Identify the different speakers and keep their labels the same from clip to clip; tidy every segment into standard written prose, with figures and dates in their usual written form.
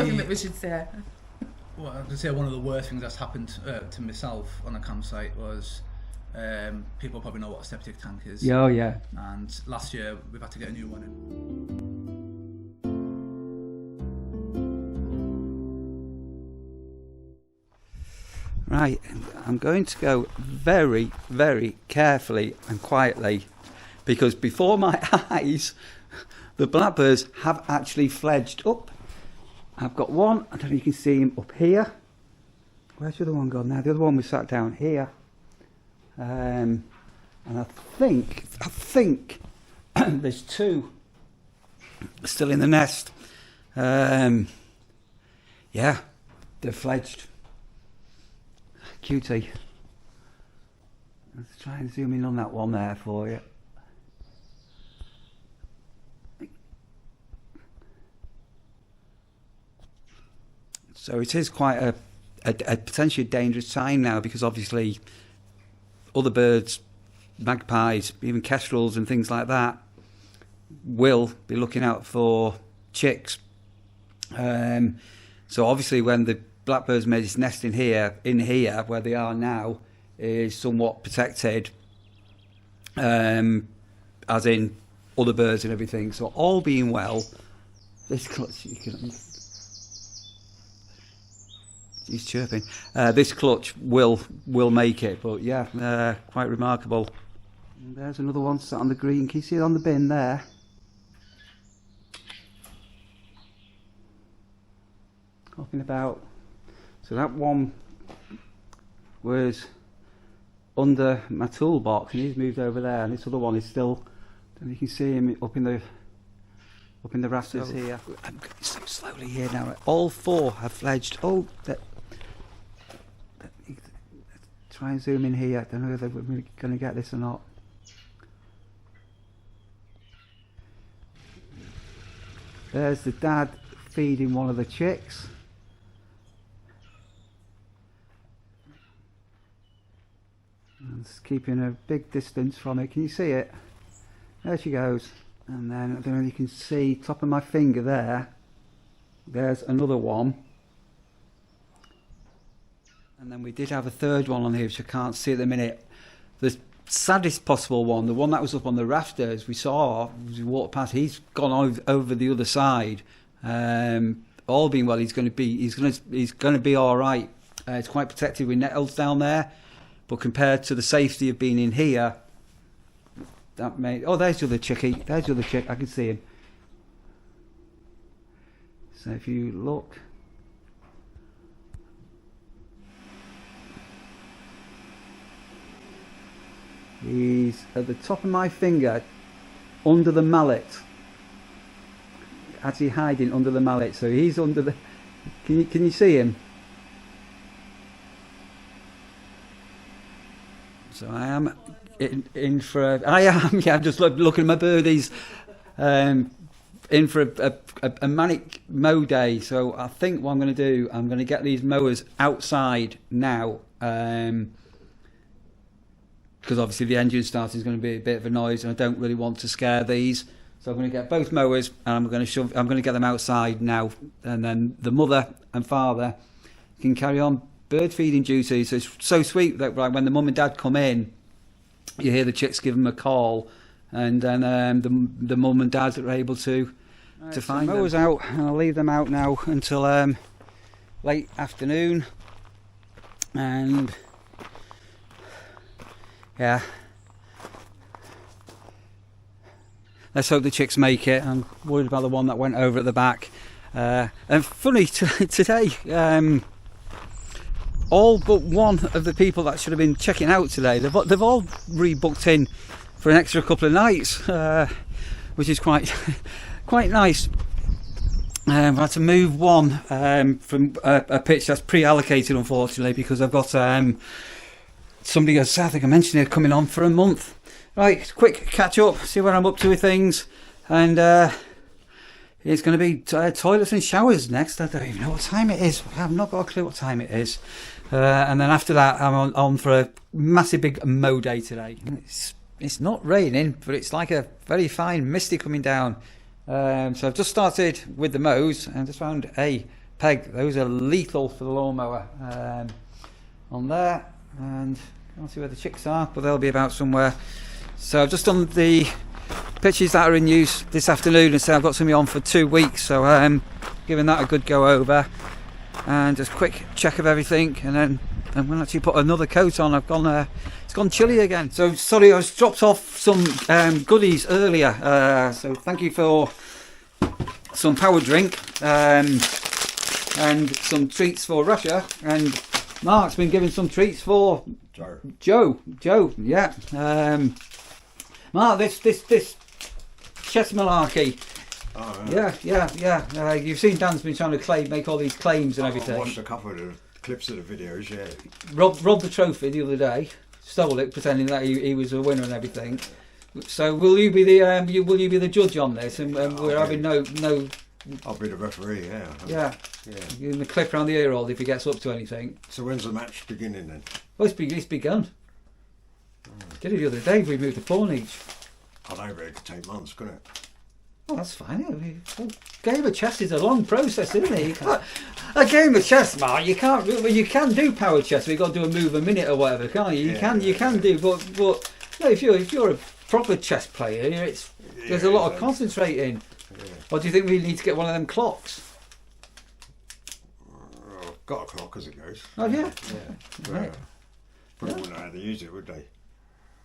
Speaker 1: something that we should say.
Speaker 2: Well, I could say one of the worst things that's happened to myself on a campsite was people probably know what a septic tank is.
Speaker 3: Oh yeah.
Speaker 2: And last year we've had to get a new one in.
Speaker 3: Right, I'm going to go very, very carefully and quietly, because before my eyes, the blackbirds have actually fledged up. I've got one, I don't know if you can see him up here. Where's the other one gone now? The other one was sat down here. And I think there's two still in the nest. Yeah, they're fledged. Cutie. Let's try and zoom in on that one there for you. So it is quite a potentially dangerous time now, because obviously other birds, magpies, even kestrels and things like that, will be looking out for chicks. So obviously when the blackbirds made its nest in here where they are now is somewhat protected, as in other birds and everything. So all being well, this clutch, he's chirping. This clutch will make it, but yeah, quite remarkable. And there's another one sat on the green. Can you see it on the bin there? Hopping about. So that one was under my toolbox, and he's moved over there, and this other one is still. And you can see him up in the rafters here. I'm going so slowly here now. All four have fledged. Oh, try and zoom in here. I don't know whether we're going to get this or not. There's the dad feeding one of the chicks. And it's keeping a big distance from it. Can you see it? There she goes. And then, I don't know if you can see, top of my finger there, there's another one. And then we did have a third one on here, which I can't see at the minute. The saddest possible one, the one that was up on the rafters, we saw, as we walked past, he's gone over the other side. All being well, he's going to be all right. It's quite protected with nettles down there, but compared to the safety of being in here, that made. Oh, there's the other chickie. There's the other chick. I can see him. So if you look. He's at the top of my finger, under the mallet. Actually hiding under the mallet. So he's under the. Can you see him? So I am in for. I'm just looking at my birdies. In for a manic mow day. So I think what I'm going to do, I'm going to get these mowers outside now. Because obviously the engine starting is going to be a bit of a noise, and I don't really want to scare these. So I'm going to get both mowers, and I'm going to get them outside now, and then the mother and father can carry on bird feeding duties. So it's so sweet that when the mum and dad come in, you hear the chicks give them a call, and then the mum and dad are able to find them. Mowers out, and I'll leave them out now until late afternoon, and yeah, let's hope the chicks make it. I'm worried about the one that went over at the back. And funny today, all but one of the people that should have been checking out today, they've all rebooked in for an extra couple of nights, which is quite nice. I've had to move one from a pitch that's pre-allocated, unfortunately, because I've got somebody, as I think I mentioned it, coming on for a month. Right, quick catch up, see where I'm up to with things, and it's going to be toilets and showers next. I don't even know what time it is. I've not got a clue what time it is. And then after that, I'm on for a massive big mow day today. It's not raining, but it's like a very fine misty coming down. So I've just started with the mows and just found a peg. Those are lethal for the lawnmower. On there, and I can't see where the chicks are, but they'll be about somewhere. So I've just done the pitches that are in use this afternoon, and so I've got something on for 2 weeks, so giving that a good go over, and just quick check of everything, and then I'm going to actually put another coat on. I've gone it's gone chilly again, so sorry, I was dropped off some goodies earlier, so thank you for some power drink and some treats for Russia, and Mark's been giving some treats for Joe, yeah. Mark, this chess malarkey.
Speaker 1: Oh, right.
Speaker 3: Yeah. You've seen Dan's been trying to make all these claims and everything.
Speaker 1: I watched a couple of the clips of the videos, yeah.
Speaker 3: Robbed the trophy the other day, stole it, pretending that he was a winner and everything. So will you be the judge on this? And we're having no.
Speaker 1: I'll be the referee, yeah.
Speaker 3: Yeah. Give him a clip around the ear hole if he gets up to anything.
Speaker 1: So when's the match beginning then?
Speaker 3: Well, it's begun. Did it the other day, we moved to pawn each.
Speaker 1: I know, but it could take months, couldn't it?
Speaker 3: Oh, that's fine. A game of chess is a long process, isn't it? You can't, a game of chess, Mark, you can't. Well, you can do power chess. We've got to do a move a minute or whatever, can't you? You can do, but no, if you're a proper chess player, there's a lot of concentrating. Yeah. Or do you think we need to get one of them clocks?
Speaker 1: Got a clock as it goes.
Speaker 3: Oh yeah.
Speaker 1: Right. Probably wouldn't know how to use it, would they?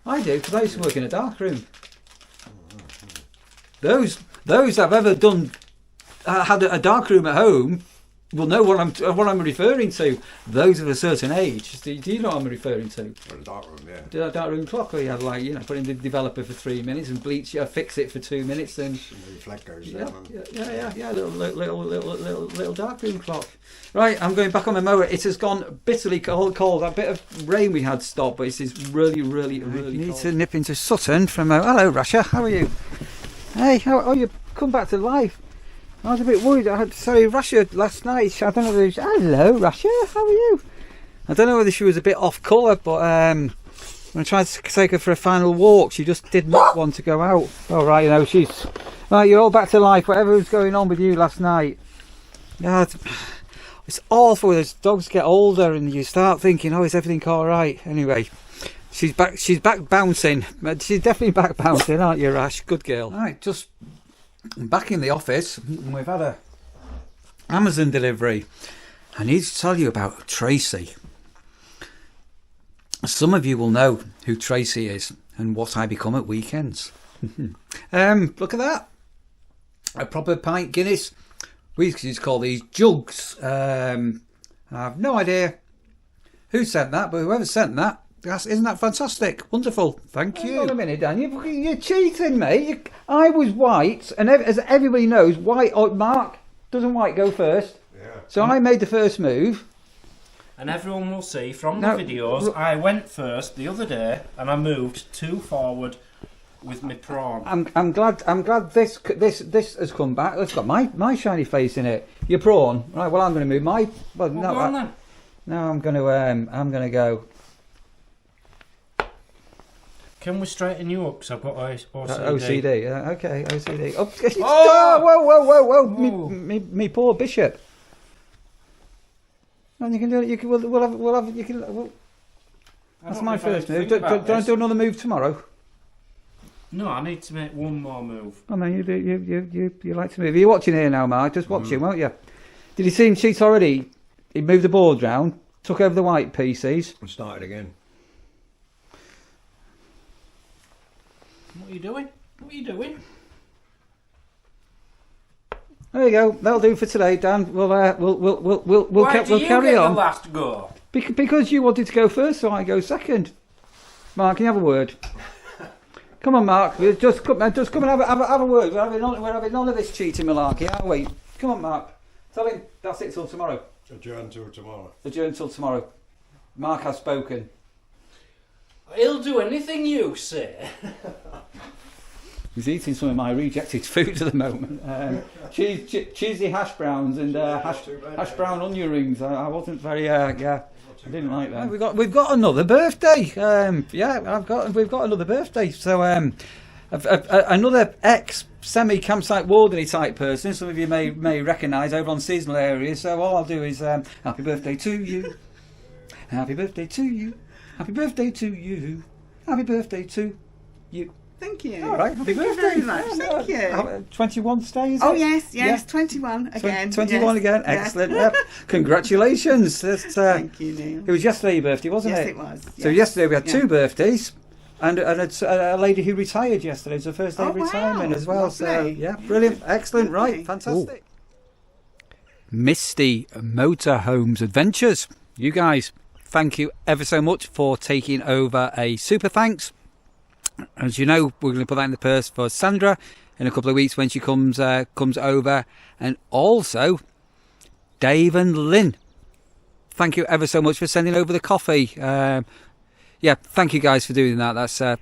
Speaker 3: I do, because I used to work in a dark room. Those that have ever done had a dark room at home will know what I'm referring to. Those of a certain age. Do you know what I'm referring to?
Speaker 1: Well, the dark room, yeah.
Speaker 3: The dark room clock where you have put in the developer for 3 minutes and bleach, fix it for 2 minutes, and
Speaker 1: the flag goes
Speaker 3: down.
Speaker 1: Yeah.
Speaker 3: Little dark room clock. Right, I'm going back on my mower. It has gone bitterly cold. That bit of rain we had stopped, but it is really cold. Need to nip into Sutton from. Hello, Russia. How are you? Hey, you come back to life? I was a bit worried. Sorry, Russia last night. I don't know whether hello, Russia. How are you? I don't know whether she was a bit off colour, but when I tried to take her for a final walk, she just did not want to go out. All right, she's right. You're all back to life. Whatever was going on with you last night. Yeah, it's awful as dogs get older and you start thinking, is everything all right? Anyway, she's back bouncing. She's definitely back bouncing, aren't you, Rash? Good girl. All right, just back in the office. We've had a Amazon delivery. I need to tell you about Tracy. Some of you will know who Tracy is and what I become at weekends. Look at that. A proper pint Guinness. We used to call these jugs. I have no idea who sent that, but whoever sent that, isn't that fantastic? Wonderful. Thank you. Hold on a minute, Dan. You're cheating, mate. I was white, and as everybody knows, white. Mark, doesn't white go first? Yeah. So I made the first move.
Speaker 4: And everyone will see from the videos, I went first the other day, and I moved 2 forward with my prawn.
Speaker 3: I'm glad this has come back. It's got my shiny face in it. Your prawn, right? Well, I'm going to move my. Well,
Speaker 4: go on then.
Speaker 3: No, I'm going to go.
Speaker 4: Can we straighten you up? Because I've got OCD.
Speaker 3: OCD. Okay, OCD. Oh, whoa! Me poor bishop. And you can do it. We'll have. You can. Well, that's my first move. Do I do another move tomorrow?
Speaker 4: No, I need to make one more move.
Speaker 3: Oh man, you like to move. You're watching here now, Mark. Just watch him, won't you? Did you see him cheat already? He moved the board round, took over the white pieces,
Speaker 1: and started again.
Speaker 4: What are you doing?
Speaker 3: There you go. That'll do for today, Dan. We'll carry on.
Speaker 4: The last go?
Speaker 3: Because you wanted to go first, so I go second. Mark, can you have a word? Come on, Mark. Just come and have a word. We're having none of this cheating malarkey, aren't we? Come on, Mark. Tell him that's it till tomorrow.
Speaker 1: Adjourn till tomorrow.
Speaker 3: Adjourn till tomorrow. Mark has spoken.
Speaker 4: He'll do anything you say.
Speaker 3: He's eating some of my rejected food at the moment. Cheesy hash browns and hash brown onion rings. I wasn't very I didn't like that. We've got another birthday. We've got another birthday. So Another ex-semi-campsite warden type person, some of you may recognise over on seasonal areas. So all I'll do is happy birthday to you, happy birthday to you, happy birthday to you, happy birthday to you.
Speaker 5: Thank you.
Speaker 3: All right, happy
Speaker 5: Thank you
Speaker 3: birthday.
Speaker 5: very much. Thank you.
Speaker 3: 21 stay, is
Speaker 5: Oh
Speaker 3: it?
Speaker 5: yes,
Speaker 3: Yeah.
Speaker 5: 21 again.
Speaker 3: 21
Speaker 5: yes.
Speaker 3: again, excellent. Yep. Congratulations.
Speaker 5: Thank you, Neil.
Speaker 3: It was yesterday your birthday, wasn't
Speaker 5: Yes,
Speaker 3: it?
Speaker 5: it was.
Speaker 3: So
Speaker 5: yes.
Speaker 3: yesterday we had
Speaker 5: Yeah.
Speaker 3: 2 birthdays. And a lady who retired yesterday. It's her first day of
Speaker 5: Oh,
Speaker 3: retirement
Speaker 5: wow.
Speaker 3: as well. So
Speaker 5: Lovely.
Speaker 3: yeah, brilliant, excellent,
Speaker 5: Lovely.
Speaker 3: right, fantastic. Misty Motorhomes Adventures. You guys, thank you ever so much for taking over a super thanks. As you know, we're going to put that in the purse for Sandra in a couple of weeks when she comes over, and also Dave and Lynn. Thank you ever so much for sending over the coffee. Yeah, thank you guys for doing that.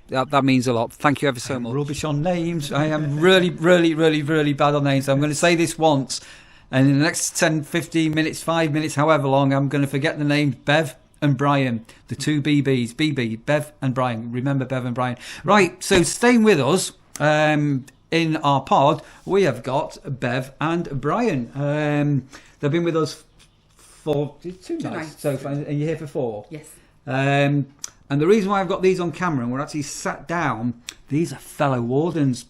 Speaker 3: That means a lot. Thank you ever so much. Rubbish on names. I am really bad on names. I'm going to say this once, and in the next 10, 15 minutes, 5 minutes, however long, I'm going to forget the names Bev and Brian, the 2 BBs, Bev and Brian. Remember Bev and Brian. Right, so staying with us in our pod, we have got Bev and Brian. They've been with us for 2 nights so far, and you're here for 4.
Speaker 5: Yes.
Speaker 3: And the reason why I've got these on camera and we're actually sat down, these are fellow wardens.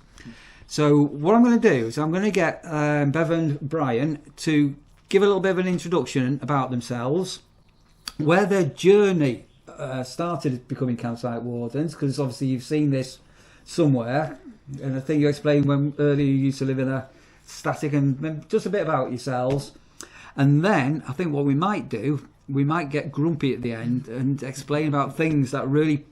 Speaker 3: So what I'm going to do is I'm going to get Bev and Brian to give a little bit of an introduction about themselves, where their journey started becoming campsite wardens, because obviously you've seen this somewhere, and I think you explained when earlier you used to live in a static, and just a bit about yourselves. And then I think what we might do, we might get grumpy at the end and explain about things that really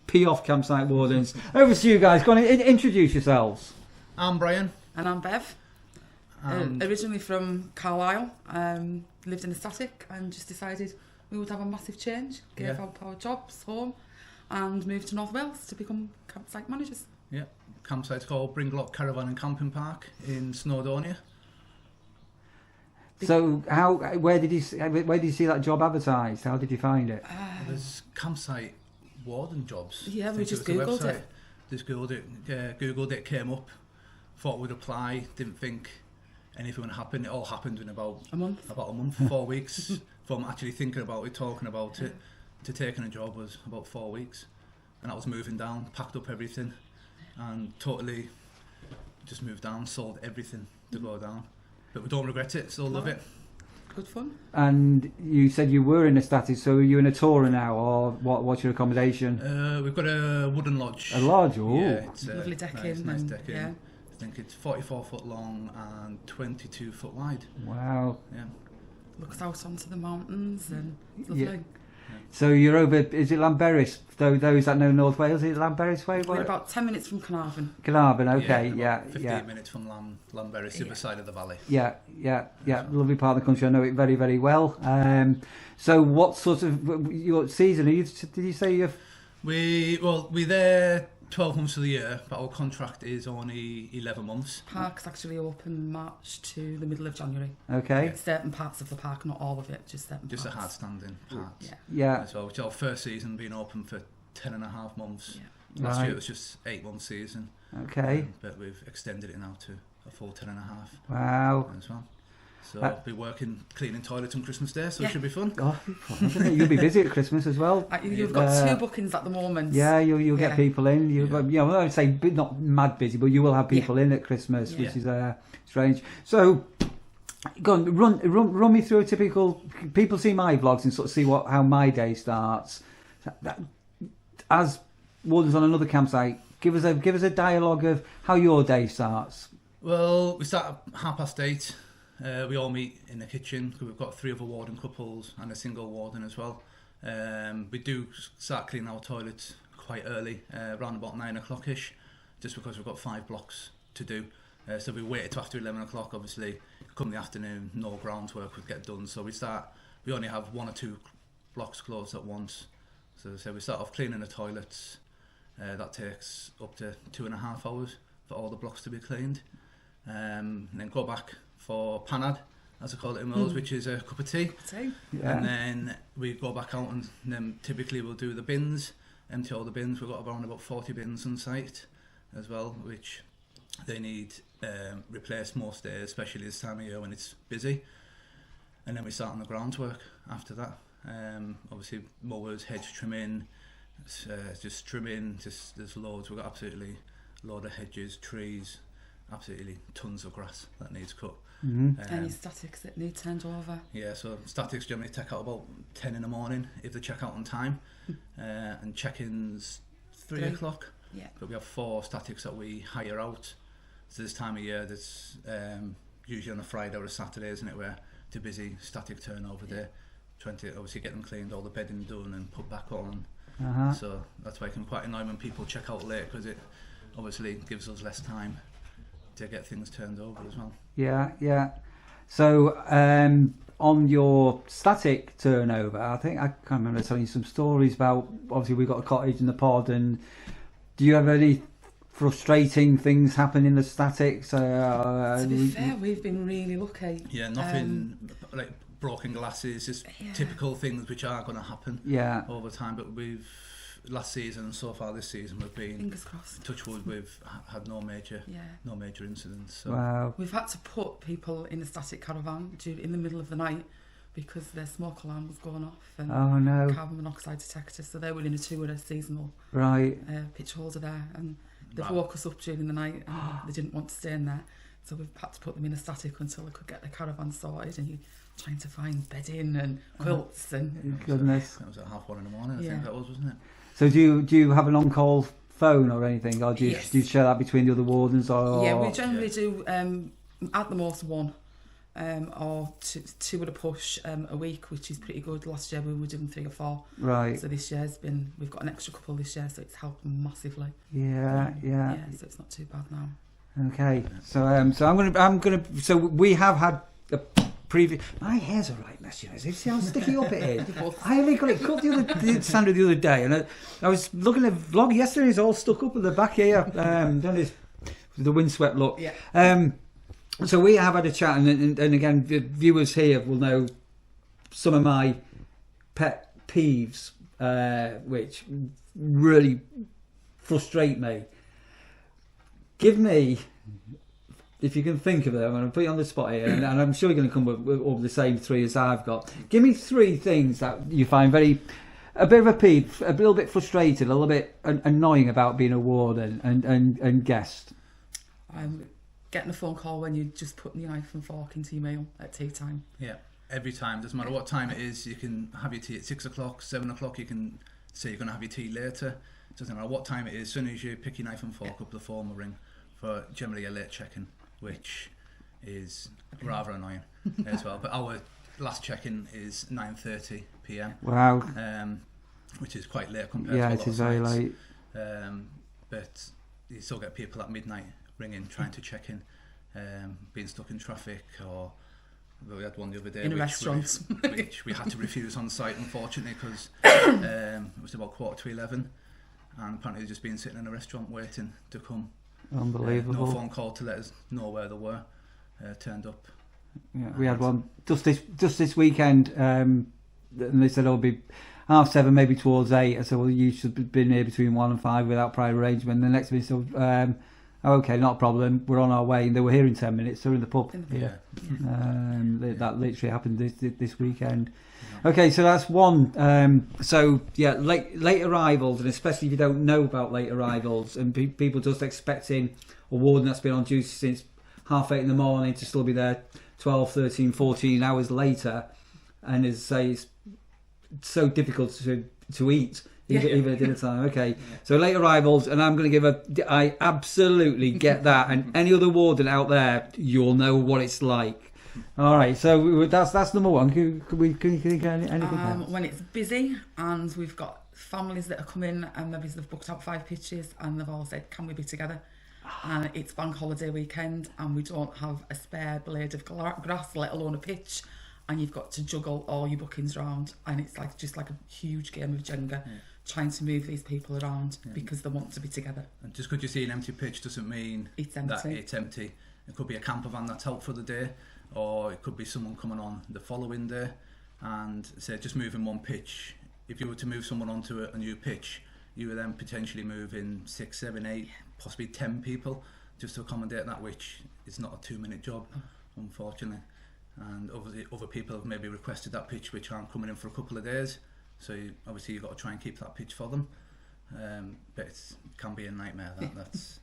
Speaker 3: pee off campsite wardens. Over to you guys. Go on, introduce yourselves.
Speaker 2: I'm Brian.
Speaker 5: And I'm Bev. Originally from Carlisle. Lived in a static and just decided we would have a massive change. Gave up our jobs, home, and moved to North Wales to become campsite managers.
Speaker 2: Yeah, campsite's called Bringlock Caravan and Camping Park in Snowdonia.
Speaker 3: So where did you see that job advertised? How did you find it?
Speaker 2: There's campsite warden jobs.
Speaker 5: Yeah,
Speaker 2: I
Speaker 5: we
Speaker 2: think
Speaker 5: just
Speaker 2: it was a
Speaker 5: Googled
Speaker 2: website.
Speaker 5: it.
Speaker 2: Just Googled it, came up, thought we'd apply, didn't think anything would happen. It all happened in about
Speaker 5: A month.
Speaker 2: 4 weeks from actually thinking about it, talking about it, to taking a job was about 4 weeks. And that was moving down, packed up everything and totally just moved down, sold everything to go down. But we don't regret it, still love it.
Speaker 5: Good fun.
Speaker 3: And you said you were in a static, so are you in a tourer now, or what's your accommodation?
Speaker 2: We've got a wooden lodge.
Speaker 3: A lodge? Ooh.
Speaker 2: Yeah, it's
Speaker 5: Lovely decking.
Speaker 2: nice
Speaker 5: and,
Speaker 2: decking.
Speaker 5: yeah.
Speaker 2: I think it's 44 foot long and 22 foot wide.
Speaker 3: Wow.
Speaker 2: Yeah.
Speaker 5: Looks out onto the mountains and it's lovely.
Speaker 3: Yeah. So you're over, is it Llanberis? Those that know North Wales, is it Llanberis way?
Speaker 5: We're about 10 minutes from Carnarvon.
Speaker 3: Carnarvon, okay,
Speaker 2: about
Speaker 3: yeah,
Speaker 2: 15 minutes from Llanberis, the other side of the valley.
Speaker 3: Yeah, lovely part of the country. I know it very, very well. So what sort of your season are you? Did you say you're?
Speaker 2: We're there 12 months of the year, but our contract is only 11 months.
Speaker 5: Park's actually open March to the middle of January.
Speaker 3: Okay.
Speaker 5: Certain parts of the park, not all of it, just certain
Speaker 2: Just
Speaker 5: parts.
Speaker 2: a hard standing part.
Speaker 3: Yeah.
Speaker 2: So it's our first season being open for 10.5 months.
Speaker 5: Yeah.
Speaker 2: Last
Speaker 3: Right.
Speaker 2: year it was just 8 month season.
Speaker 3: Okay.
Speaker 2: But we've extended it now to a full 10.5
Speaker 3: Wow.
Speaker 2: as well. So I'll be working cleaning toilets on Christmas Day, so
Speaker 5: Yeah.
Speaker 2: it should be fun.
Speaker 3: Oh, isn't it? You'll be busy at Christmas as well.
Speaker 5: You've got 2 bookings at the moment.
Speaker 3: Yeah, you'll get
Speaker 5: Yeah.
Speaker 3: people in. I would say not mad busy, but you will have people in at Christmas, which is strange. So, go on, run me through a typical. People see my vlogs and sort of see how my day starts. As wardens on another campsite, give us a dialogue of how your day starts.
Speaker 2: Well, we start at 8:30. We all meet in the kitchen because we've got 3 other warden couples and a single warden as well. We do start cleaning our toilets quite early, around about 9 o'clock-ish, just because we've got 5 blocks to do. So we waited till after 11 o'clock, obviously. Come the afternoon, no grounds work would get done. So we only have 1 or 2 blocks closed at once. So we start off cleaning the toilets. That takes up to 2.5 hours for all the blocks to be cleaned. And then go back for panad, as I call it in Wales, which is a cup of tea.
Speaker 3: Yeah.
Speaker 2: And then we go back out and then typically we'll do the bins, empty all the bins. We've got around about 40 bins on site. as well, which they need replaced most days, especially this time of year when it's busy. And then we start on the groundwork after that. Obviously mowers, hedge trimming, just trimming, there's loads. We've got absolutely a load of hedges, trees, absolutely tons of grass that needs cut.
Speaker 5: Any statics that need turned over?
Speaker 2: Yeah, so statics generally take out about 10 in the morning if they check out on time, and check-ins 3 o'clock.
Speaker 5: Yeah.
Speaker 2: But we have 4 statics that we hire out. So this time of year, that's usually on a Friday or a Saturday, isn't it, where too busy, static turnover day, trying to obviously get them cleaned, all the bedding done and put back on. So that's why it can quite annoy when people check out late, because it obviously gives us less time to get things turned over as well.
Speaker 3: Yeah. So on your static turnover, I think I can't remember telling you some stories about, obviously we've got a cottage in the pod, and do you have any frustrating things happen in the statics?
Speaker 5: To be fair, we've been really lucky.
Speaker 2: Yeah, nothing like broken glasses, just typical things which are going to happen over time. But we've last season and so far this season we've been,
Speaker 5: fingers crossed,
Speaker 2: touch wood, we've had no major incidents. So.
Speaker 3: Wow.
Speaker 5: We've had to put people in a static caravan in the middle of the night because their smoke alarm was going off and carbon monoxide detectors, so they were in a 2-hour seasonal pitch holder there, and they woke us up during the night and they didn't want to stay in there, so we've had to put them in a static until they could get the caravan sorted, and you're trying to find bedding and quilts and
Speaker 3: goodness.
Speaker 2: That was at 1:30 in the morning, I think that was, wasn't it?
Speaker 3: So do you have an on-call phone or anything, or do you share that between the other wardens? Or
Speaker 5: we generally do at the most 1 or 2 at a push a week, which is pretty good. Last year we were doing 3 or 4. Right. So this year's we've got an extra couple this year, so it's helped massively. Yeah. So it's not too bad now.
Speaker 3: Okay. So I'm gonna. So we have had a previous. My hair's a right mess, you know. See how sticky up it is. I only got it cut Sandra the other day, and I was looking at the vlog yesterday. It's all stuck up at the back here. Done this the windswept look. Yeah. So we have had a chat, and again, the viewers here will know some of my pet peeves, which really frustrate me. Give me, if you can think of them, I'm going to put you on the spot here, and I'm sure you're going to come up with the same 3 as I've got. Give me 3 things that you find a bit of a peeve, a little bit frustrated, a little bit annoying about being a warden and guest.
Speaker 5: Getting a phone call when you're just putting your knife and fork into your meal at tea time. Yeah,
Speaker 2: every time, doesn't matter what time it is, you can have your tea at 6 o'clock, 7 o'clock, you can say you're going to have your tea later. It doesn't matter what time it is, as soon as you pick your knife and fork up, the phone will ring for generally a late check-in, which is rather annoying as well. But our last check-in is 9:30 p.m.
Speaker 3: Wow.
Speaker 2: Which is quite late compared to a lot of sites. Yeah, it is very late. But you still get people at midnight ringing, trying to check in, being stuck in traffic, or we had one the other day
Speaker 5: in a restaurant
Speaker 2: which we had to refuse on site, unfortunately, because it was about 11:15, and apparently they'd just been sitting in a restaurant waiting to come.
Speaker 3: Unbelievable.
Speaker 2: No phone call to let us know where they were. Turned up.
Speaker 3: Yeah, we had one just this weekend, and they said it'll be 7:30, maybe towards 8. I said, well, you should have been here between 1 and 5 without prior arrangement. And the next minute said, okay, not a problem. We're on our way, and they were here in 10 minutes. They're in the pub.
Speaker 2: Yeah.
Speaker 3: That literally happened this weekend. Okay, so that's one. Late arrivals, and especially if you don't know about late arrivals, and people just expecting a warden that's been on duty since 8:30 in the morning to still be there 12, 13, 14 hours later, and as I say, it's so difficult to eat. Even at dinner time. Okay, so late arrivals, and I'm going to give I absolutely get that, and any other warden out there, you'll know what it's like. All right, so that's number one. Can you think of anything else?
Speaker 5: When it's busy and we've got families that are coming, and maybe they've booked out 5 pitches, and they've all said, "Can we be together?" And it's bank holiday weekend, and we don't have a spare blade of grass, let alone a pitch, and you've got to juggle all your bookings around, and it's just like a huge game of Jenga. Yeah. Trying to move these people around because they want to be together. And
Speaker 2: just because you see an empty pitch doesn't mean
Speaker 5: it's empty.
Speaker 2: That it's empty. It could be a camper van that's out for the day, or it could be someone coming on the following day, and say just moving one pitch. If you were to move someone onto a new pitch, you would then potentially move in 6, 7, 8, possibly 10 people just to accommodate that, which is not a 2-minute job, unfortunately. And other people have maybe requested that pitch which aren't coming in for a couple of days, so obviously you've got to try and keep that pitch for them. But it can be a nightmare, that's...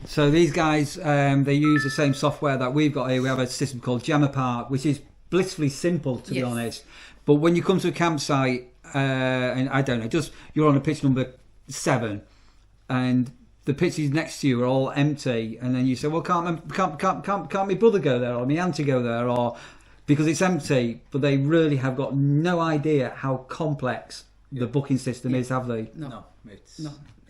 Speaker 3: So these guys, they use the same software that we've got here. We have a system called Jammer Park, which is blissfully simple, to be honest. But when you come to a campsite, and I don't know, just you're on a pitch number 7, and the pitches next to you are all empty, and then you say, well, can't my brother go there, or my auntie go there, or because it's empty, but they really have got no idea how complex the booking system is, have they?
Speaker 5: No.
Speaker 2: It's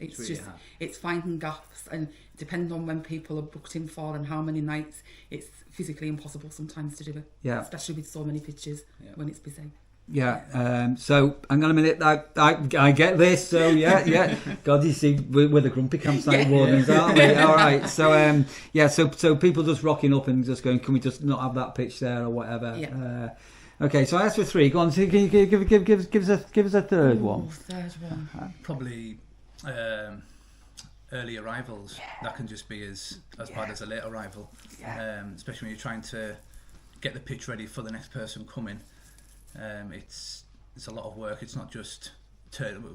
Speaker 5: It's
Speaker 2: really
Speaker 5: just it's finding gaps, and depending on when people are booked in for and how many nights, it's physically impossible sometimes to do it.
Speaker 3: Yeah.
Speaker 5: Especially with so many pitches when it's busy.
Speaker 3: Yeah. So hang on a minute. I get this. So yeah. God, you see, we're the grumpy campsite wardens, aren't we? All right. So So people just rocking up and just going, can we just not have that pitch there or whatever?
Speaker 5: Yeah.
Speaker 3: Okay. So as for 3, go on. So can you give us a third one?
Speaker 5: Third one.
Speaker 2: Probably early arrivals. That can just be as bad as a late arrival. Especially when you're trying to get the pitch ready for the next person coming. It's a lot of work. It's not just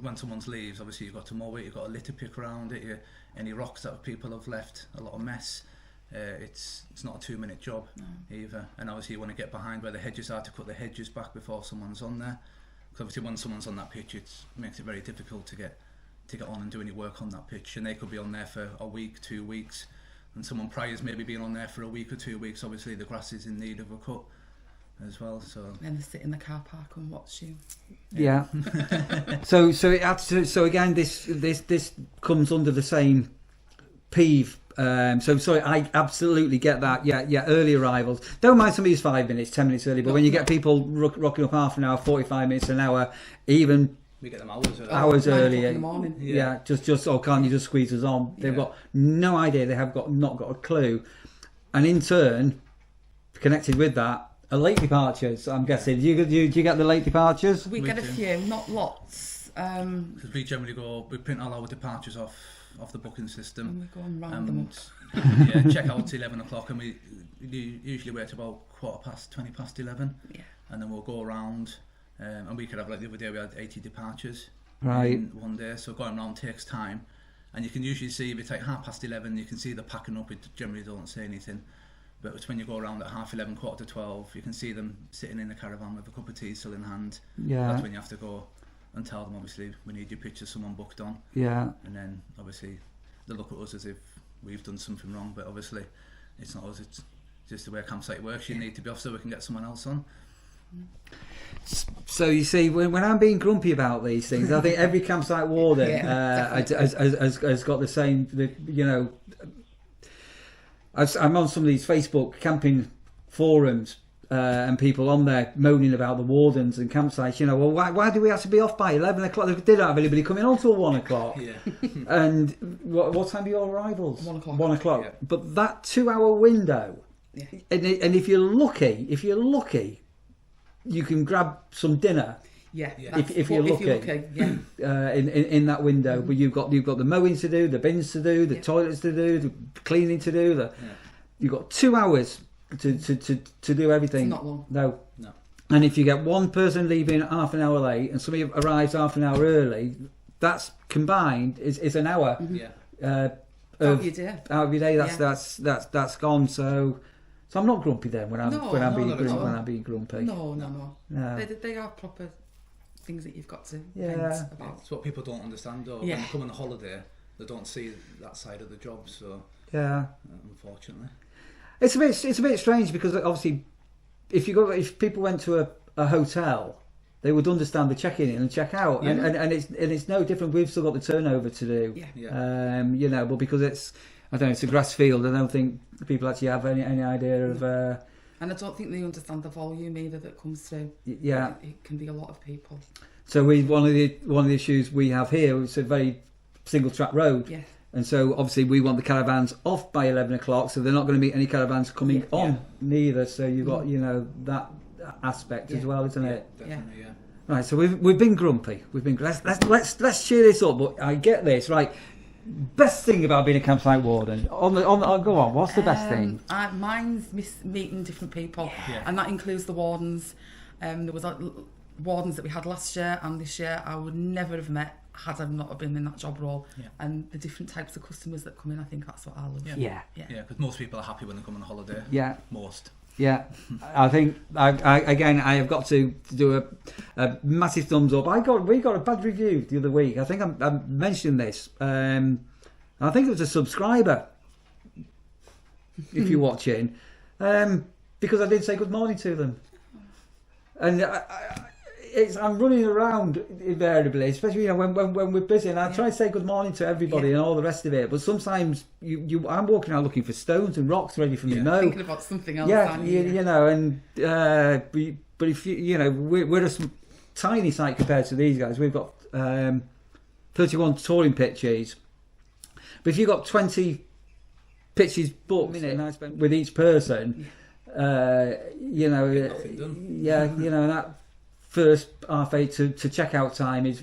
Speaker 2: when someone leaves. Obviously, you've got to mow it. You've got a litter pick around it. Any rocks that people have left, a lot of mess. It's not a 2-minute job either. And obviously, you want to get behind where the hedges are to cut the hedges back before someone's on there. Because obviously, when someone's on that pitch, it makes it very difficult to get on and do any work on that pitch. And they could be on there for a week, 2 weeks, and someone prior's maybe been on there for a week or 2 weeks. Obviously, the grass is in need of a cut as well, so
Speaker 5: then they sit in the car park and watch you.
Speaker 3: Yeah. So it adds to, so again, this comes under the same peeve. So sorry, I absolutely get that. Yeah. Early arrivals. Don't mind somebody's 5 minutes, 10 minutes early, but when you get people rocking up half an hour, 45 minutes, an hour, even
Speaker 2: we get them hours early.
Speaker 3: Hours early.
Speaker 5: In the morning.
Speaker 3: Yeah. Just or can't you just squeeze us on? They've got no idea. They have not got a clue, and in turn, connected with that, are late departures. I'm guessing. Do you get the late departures?
Speaker 5: We get a few, not lots.
Speaker 2: Because we generally we print all our departures off the booking system.
Speaker 5: And we go and round them up.
Speaker 2: Check out 11 o'clock, and we usually wait about 20 past 11.
Speaker 5: Yeah.
Speaker 2: And then we'll go around, and we could have, like the other day, we had 80 departures
Speaker 3: in
Speaker 2: one day. So going around takes time, and you can usually see if it's like 11:30, you can see the packing up. It generally don't say anything. But it's when you go around at 11:30, 11:45, you can see them sitting in the caravan with a cup of tea still in hand.
Speaker 3: Yeah.
Speaker 2: That's when you have to go and tell them, obviously, we need your picture, someone booked on.
Speaker 3: Yeah.
Speaker 2: And then, obviously, they look at us as if we've done something wrong, but obviously, it's not us, it's just the way a campsite works. You need to be off so we can get someone else on.
Speaker 3: So you see, when I'm being grumpy about these things, I think every campsite warden has got the same, I'm on some of these Facebook camping forums and people on there moaning about the wardens and campsites. Well, why do we have to be off by 11 o'clock? They don't have anybody coming on till 1 o'clock.
Speaker 2: Yeah.
Speaker 3: And what time are your arrivals?
Speaker 5: 1 o'clock.
Speaker 3: 1 o'clock.
Speaker 2: Yeah.
Speaker 3: But that 2-hour window, and if you're lucky, you can grab some dinner.
Speaker 5: Yeah,
Speaker 3: if you're lucky, in that window, but you've got the mowing to do, the bins to do, the toilets to do, the cleaning to do. You've got 2 hours to do everything.
Speaker 5: It's not long.
Speaker 3: No. And if you get one person leaving half an hour late and somebody arrives half an hour early, that's combined is an hour.
Speaker 5: Out of your day.
Speaker 3: Out of your day. That's gone. So I'm not grumpy then when I'm being grumpy.
Speaker 5: No. They are proper things that you've got to vent about.
Speaker 2: It's what people don't understand, though. When they come on a holiday, they don't see that side of the job, so unfortunately.
Speaker 3: It's a bit strange because obviously if people went to a hotel, they would understand the check-in and check-out, and it's no different. We've still got the turnover to do, but because it's a grass field, I don't think people actually have any idea of.
Speaker 5: And I don't think they understand the volume either that comes through.
Speaker 3: Yeah,
Speaker 5: it can be a lot of people.
Speaker 3: So one of the issues we have here is a very single track road.
Speaker 5: Yeah.
Speaker 3: And so obviously we want the caravans off by 11 o'clock, so they're not going to meet any caravans coming on neither. So you've got that aspect as well, isn't it?
Speaker 2: Definitely,
Speaker 3: Right, so we've been grumpy. Let's cheer this up. But I get this right. Best thing about being a campsite warden. Go on. What's the best thing?
Speaker 5: Mine's meeting different people, and that includes the wardens. There was wardens that we had last year and this year I would never have met had I not been in that job role. And the different types of customers that come in, I think that's what I love.
Speaker 2: Yeah, because most people are happy when they come on holiday. Most.
Speaker 3: Yeah, I think I have got to do a massive thumbs up. We got a bad review the other week. I think I mentioned this. I think it was a subscriber. If you're watching, because I did say good morning to them, and I'm running around invariably, especially when we're busy, and I try to say good morning to everybody and all the rest of it. But sometimes I'm walking out looking for stones and rocks ready for me.
Speaker 5: Thinking about something else.
Speaker 3: You know, and but if we're a tiny site compared to these guys. We've got 31 touring pitches, but if you've got 20 pitches booked and I spent with each person, that first half 8 to check out time is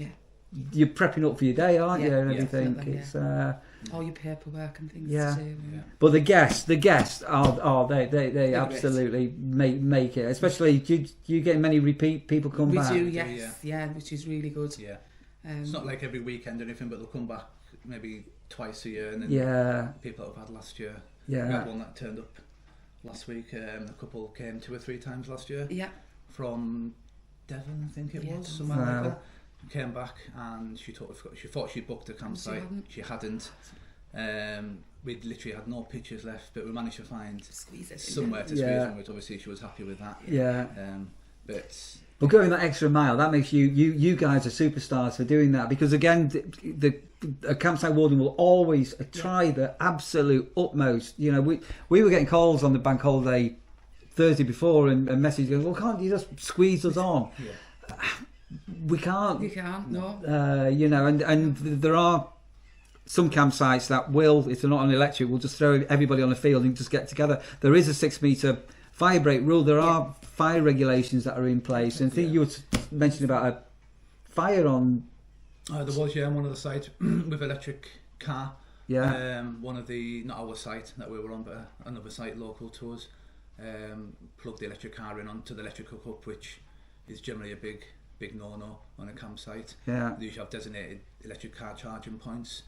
Speaker 3: you're prepping up for your day, aren't you, and everything. It's
Speaker 5: all your paperwork and things to do.
Speaker 3: But the guests they absolutely make it. Especially, do you get many repeat people come back?
Speaker 5: We do, yes, which is really good.
Speaker 2: It's not like every weekend or anything, but they'll come back maybe twice a year, and then people that have had last year. We had one that turned up last week. A couple came 2 or 3 times last year. From Devon, I think it was, somewhere like that. Came back and she thought she'd booked a campsite. She hadn't. We'd literally had no pictures left, but we managed to find somewhere to squeeze in, which obviously she was happy with that.
Speaker 3: But going that extra mile, that makes you guys are superstars for doing that, because again, a campsite warden will always try the absolute utmost. You know, we were getting calls on the bank holiday Thursday before and messages going, well, can't you just squeeze us on? We can't.
Speaker 5: You can't, no.
Speaker 3: And there are some campsites that will, if they're not on electric, will just throw everybody on the field and just get together. There is a 6 metre fire break rule. There are fire regulations that are in place. And I think you were mentioning about a fire on...
Speaker 2: there was, on one of the sites with electric car. One of the, not our site that we were on, but another site local to us, plugged the electric car in onto the electric hookup, which is generally a big no-no on a campsite. They usually have designated electric car charging points.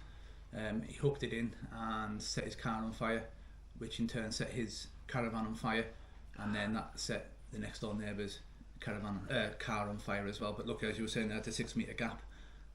Speaker 2: He hooked it in and set his car on fire, which in turn set his caravan on fire, and then that set the next door neighbour's car on fire as well. But look, as you were saying, they had a 6 metre gap,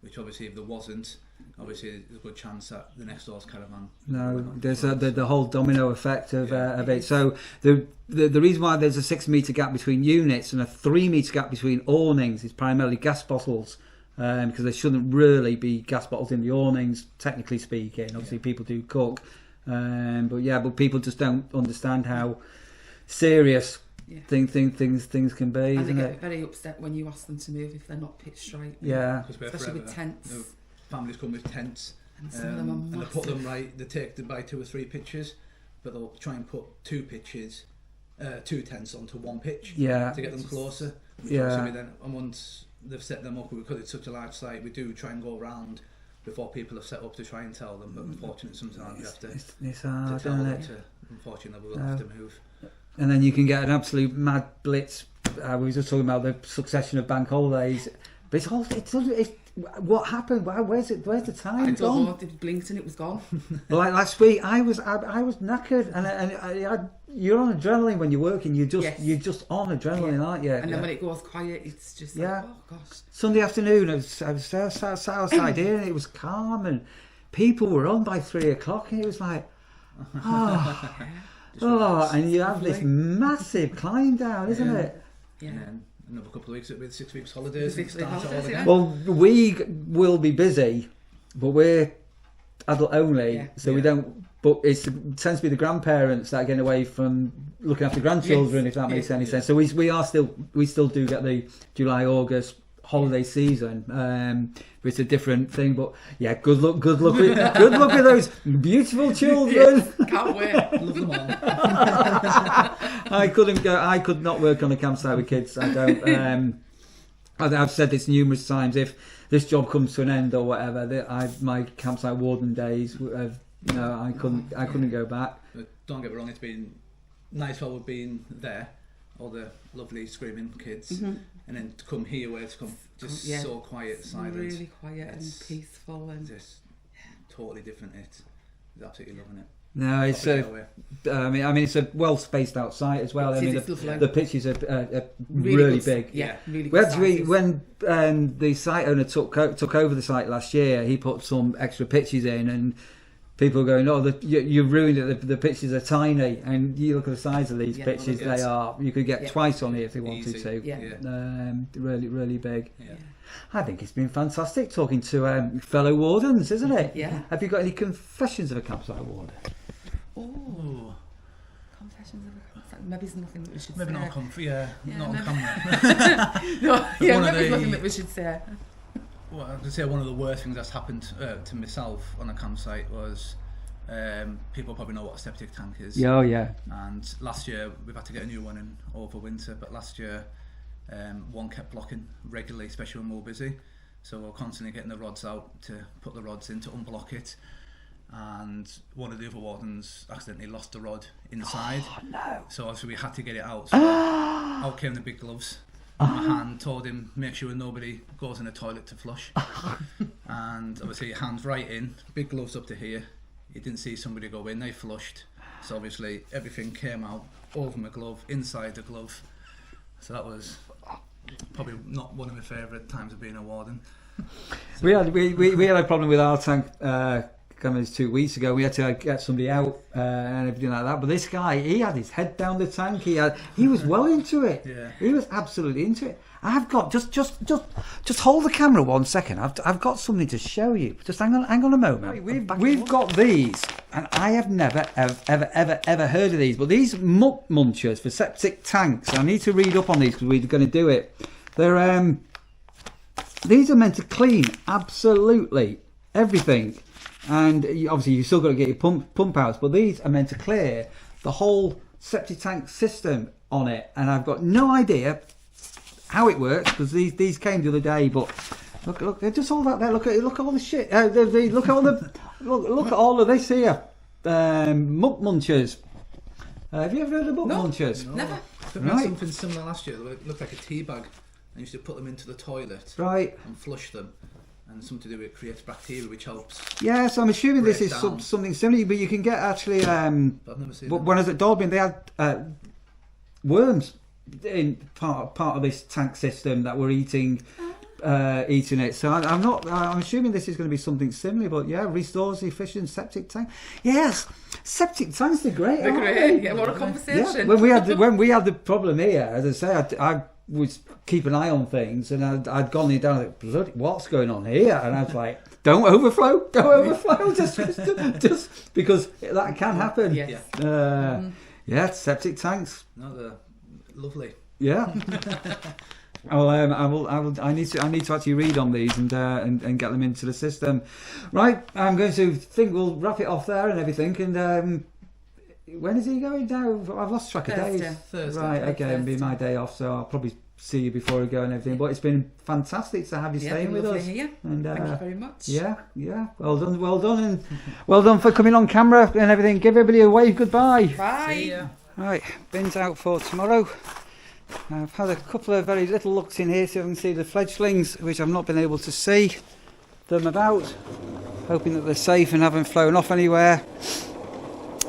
Speaker 2: which obviously if there wasn't, obviously there's a good chance that the next door's caravan...
Speaker 3: No, there's the whole domino effect of it. So the reason why there's a 6 metre gap between units and a 3 metre gap between awnings is primarily gas bottles, because there shouldn't really be gas bottles in the awnings, technically speaking. Obviously people do cook, but people just don't understand how serious things can be.
Speaker 5: And they get very upset when you ask them to move if they're not pitched right. Especially with tents.
Speaker 2: Families come with tents,
Speaker 5: and some of them are massive.
Speaker 2: And they put them right. They buy 2 or 3 pitches, but they'll try and put 2 tents onto 1 pitch to get them closer. And once they've set them up, because it's such a large site, we do try and go around before people have set up to try and tell them. But unfortunately, sometimes you have to.
Speaker 3: It's hard,
Speaker 2: to tell them unfortunately, we'll have to move.
Speaker 3: And then you can get an absolute mad blitz. We were just talking about the succession of bank holidays, but it's what happened? Where's the time gone?
Speaker 5: It blinked and it was gone.
Speaker 3: Like last week, I was knackered, and you're on adrenaline when you're working. You're just on adrenaline, aren't you?
Speaker 5: And then when it goes quiet, it's just like, oh gosh.
Speaker 3: Sunday afternoon, I was outside here, and it was calm, and people were on by 3 o'clock, and it was like, and you have this massive climb down, isn't it?
Speaker 2: Another couple of weeks with 6 weeks holidays.
Speaker 3: Well, we will be busy, but we're adult only, so we don't. But it tends to be the grandparents that are getting away from looking after grandchildren, if that makes any sense. So we still do get the July, August holiday season. But it's a different thing. But good luck with those beautiful children.
Speaker 5: Can't wait.
Speaker 2: Love them all.
Speaker 3: I could not work on a campsite with kids. I don't. I've said this numerous times. If this job comes to an end or whatever, my campsite warden days, I couldn't go back.
Speaker 2: But don't get me wrong, it's been nice while we've been there, all the lovely screaming kids, and then to come here where it's just so quiet, silent,
Speaker 5: really quiet and peaceful, and
Speaker 2: just totally different. It's absolutely loving it.
Speaker 3: No, it's I mean it's a well spaced out site as well. The pitches are really big.
Speaker 5: Yeah, really.
Speaker 3: We actually, when the site owner took over the site last year, he put some extra pitches in, and people are going, "Oh, you ruined it. The pitches are tiny." And you look at the size of these pitches; they are. You could get twice on here if they wanted to. Really, really big. Yeah. I think it's been fantastic talking to fellow wardens, isn't it?
Speaker 5: Yeah.
Speaker 3: Have you got any confessions of a campsite warden?
Speaker 5: Oh, confessions of a campsite. Maybe it's nothing that we should say.
Speaker 2: Maybe not on camera.
Speaker 5: Maybe it's nothing that we should say.
Speaker 2: Well, I could say one of the worst things that's happened to myself on a campsite was people probably know what a septic tank is.
Speaker 3: Oh yeah.
Speaker 2: And last year we've had to get a new one in over winter, but last year one kept blocking regularly, especially when we were busy. So we're constantly getting the rods out to put the rods in to unblock it. And one of the other wardens accidentally lost the rod inside.
Speaker 3: Oh no!
Speaker 2: So obviously we had to get it out. So out came the big gloves. My hand told him, make sure nobody goes in the toilet to flush. And obviously your hand's right in, big gloves up to here. He didn't see somebody go in, they flushed. So obviously everything came out over my glove, inside the glove. So that was probably not one of my favourite times of being a warden. So
Speaker 3: we had a problem with our tank coming 2 weeks ago. We had to get somebody out and everything like that. But this guy, he had his head down the tank. He was well into it.
Speaker 2: Yeah.
Speaker 3: He was absolutely into it. I've got just hold the camera 1 second. I've got something to show you. Just hang on a moment. We've got these, and I have never ever heard of these. But these muck munchers for septic tanks. I need to read up on these because we're going to do it. They're these are meant to clean absolutely everything. And obviously you've still got to get your pump outs, but these are meant to clear the whole septic tank system on it. And I've got no idea how it works because these came the other day. But look, they're just all that there. Look at all the shit. Look at all of this here. Muck munchers. Have you ever heard of muck munchers?
Speaker 2: No, never. We had something similar last year. It looked like a tea bag. I used to put them into the toilet, and flush them. And something to do with it creates bacteria, which helps.
Speaker 3: Yeah, so I'm assuming this is something similar, but you can get actually. I've never seen when I was at Dolbin, they had worms in part of this tank system that were eating it. So I'm assuming this is going to be something similar, but yeah, restores the efficient septic tank. Yes, septic tanks are great.
Speaker 5: They're great. Yeah, what a conversation.
Speaker 3: Yeah. When we had the problem here, as I say, I would keep an eye on things, and I'd gone in down like, bloody, what's going on here? And I was like, don't overflow, just because that can happen.
Speaker 5: Yes.
Speaker 3: Yeah, septic tanks.
Speaker 2: No, they're lovely.
Speaker 3: Yeah. I need to actually read on these and get them into the system. Right, I'm going to think we'll wrap it off there and everything. And when is he going now? I've lost track of days.
Speaker 2: Thursday.
Speaker 3: Right, okay, it'll be my day off, so I'll probably see you before I go and everything. But it's been fantastic to have you staying with us.
Speaker 5: Here.
Speaker 3: And
Speaker 5: thank you very much.
Speaker 3: Yeah. Well done, and well done for coming on camera and everything. Give everybody a wave goodbye.
Speaker 5: Bye.
Speaker 2: See ya.
Speaker 3: Right, bins out for tomorrow. I've had a couple of very little looks in here so I can see the fledglings, which I've not been able to see them about. Hoping that they're safe and haven't flown off anywhere.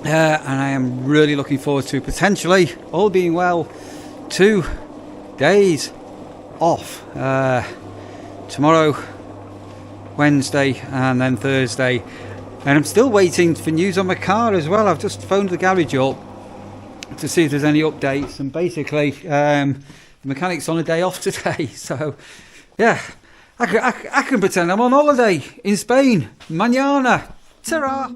Speaker 3: And I am really looking forward to potentially, all being well, 2 days off. Tomorrow, Wednesday, and then Thursday. And I'm still waiting for news on my car as well. I've just phoned the garage up to see if there's any updates, and basically the mechanic's on a day off today. So yeah, I can pretend I'm on holiday in Spain. Mañana. Ta-ra.